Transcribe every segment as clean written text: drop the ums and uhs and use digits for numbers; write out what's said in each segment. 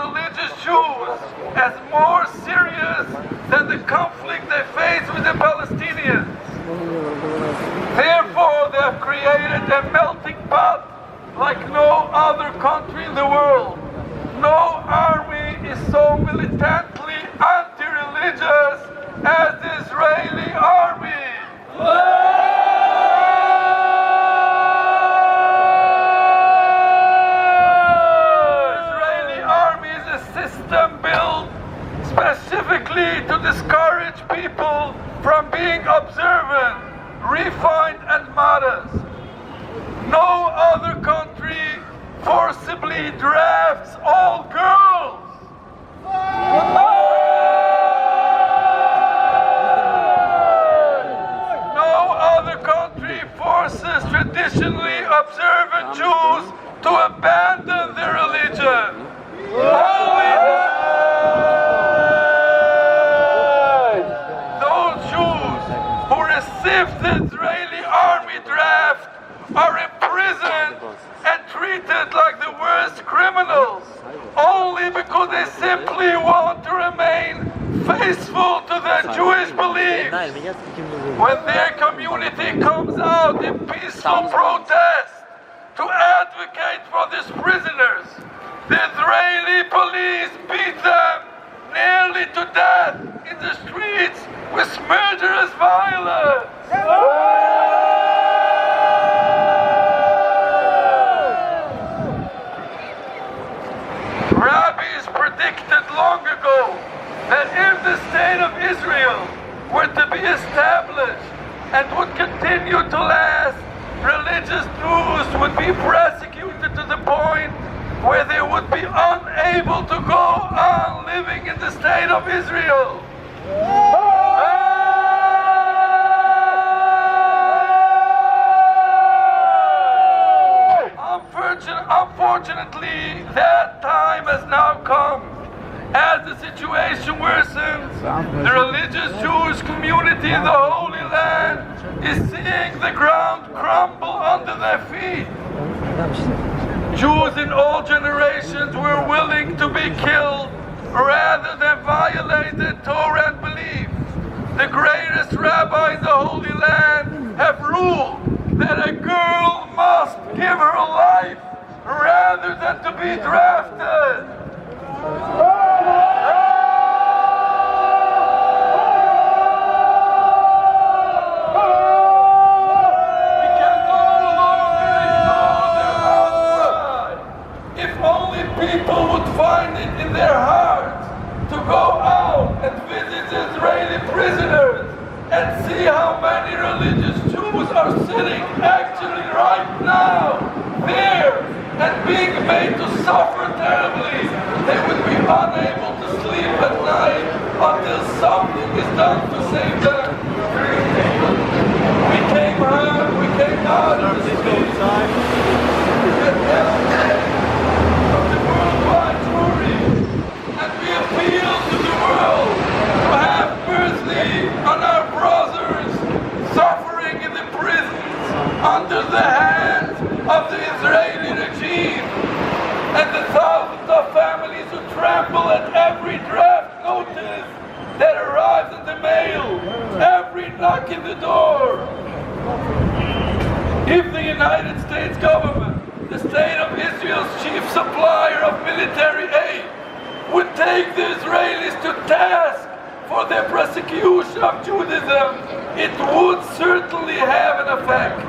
religious Jews as more serious than the conflict they face with the Palestinians. Therefore, they have created a melting pot like no other country in the world. No army is so militantly anti-religious as the Israeli army. Built specifically to discourage people from being observant, refined and modest. No other country forcibly drafts all girls. No other country forces traditionally observant Jews to abandon their religion. If the Israeli army draft are imprisoned and treated like the worst criminals only because they simply want to remain faithful to their Jewish beliefs. When their community comes out in peaceful protest to advocate for these prisoners, the Israeli police beat them nearly to death in the streets with murderous violence. Rabbis predicted long ago that if the state of Israel were to be established and would continue to last, religious Jews would be persecuted to the point where they would be unable to go on living in the state of Israel. Unfortunately, that time has now come. As the situation worsens, the religious Jewish community in the Holy Land is seeing the ground crumble under their feet. Jews in all generations were willing to be killed rather than violate their Torah and belief. The greatest rabbi in the Holy Land have ruled that a girl must give her life rather than to be drafted. We can no longer ignore their outcry. If only people would find it in their hearts to go out and visit Israeli prisoners and see how many religious Jews are sitting actually right now there and being made to suffer terribly, they would be unable to sleep at night until something is done to save them. We came out of the streets of the worldwide jury, and we appeal to the world to have mercy on our brothers suffering in the prisons under the hands of the Israeli regime, and the thousands of families who trample at every draft notice that arrives in the mail, every knock in the door. If the United States government, the state of Israel's chief supplier of military aid, would take the Israelis to task for their persecution of Judaism, it would certainly have an effect.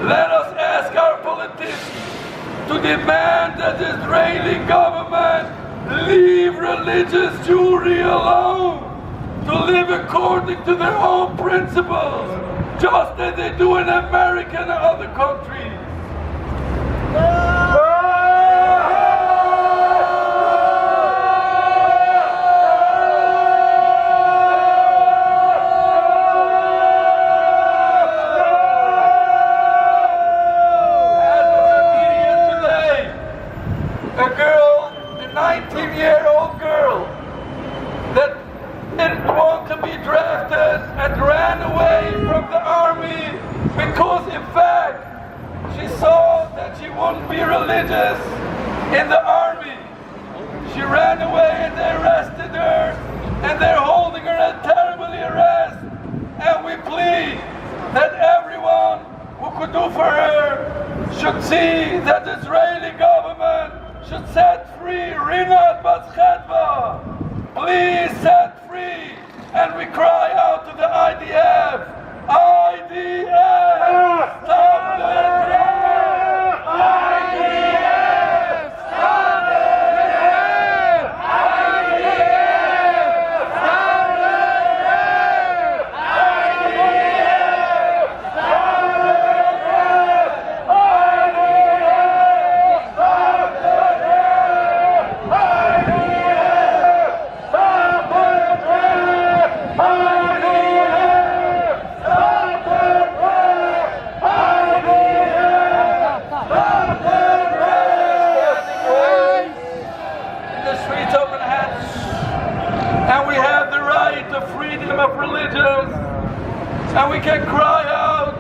Let us ask our politicians to demand that the Israeli government leave religious Jewry alone to live according to their own principles, just as they do in America and other countries. A girl, a 19-year-old girl that didn't want to be drafted and ran away from the army because in fact she saw that she wouldn't be religious in the army. and they're holding her at terribly arrest. And we plead that everyone who could do for her should see that the Israeli government should set free Rinat Bat Chedva. Please set free. And we cry out to the IDF, IDF, stop the threat! IDF, stop the threat! IDF, stop the threat! IDF, stop the threat! IDF, stop the threat! IDF, stop the threat! And we have the right of freedom of religion, and we can cry out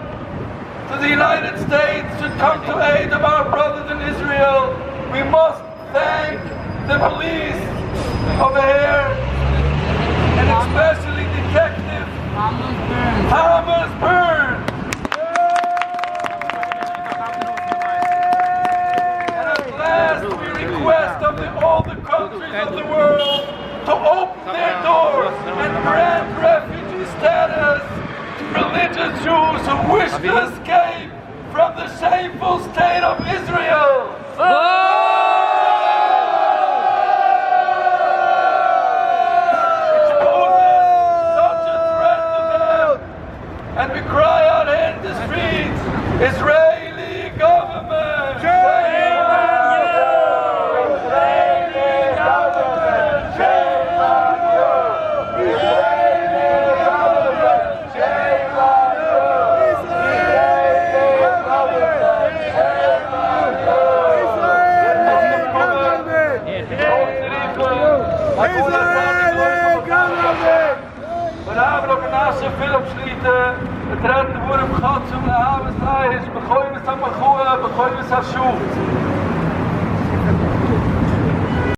to the United States to come to aid of our brothers in Israel. We must thank the police over here, and especially Detective Thomas Byrne. And at last we request of all the countries of the world to open their doors and grant refugee status to religious Jews who wish to escape from the shameful state of Israel. Exposes such a threat to them, and we cry out in the streets, Israeli government! Shame on you! Israeli government! Shame on you! Israeli government! Shame on you! Israeli government! Shame on you! Israeli government! Israeli government! We hebben ook een naast film schieten. Het redt de woord op God, zo we hebben het begonnen met een begonnen, begonnen met een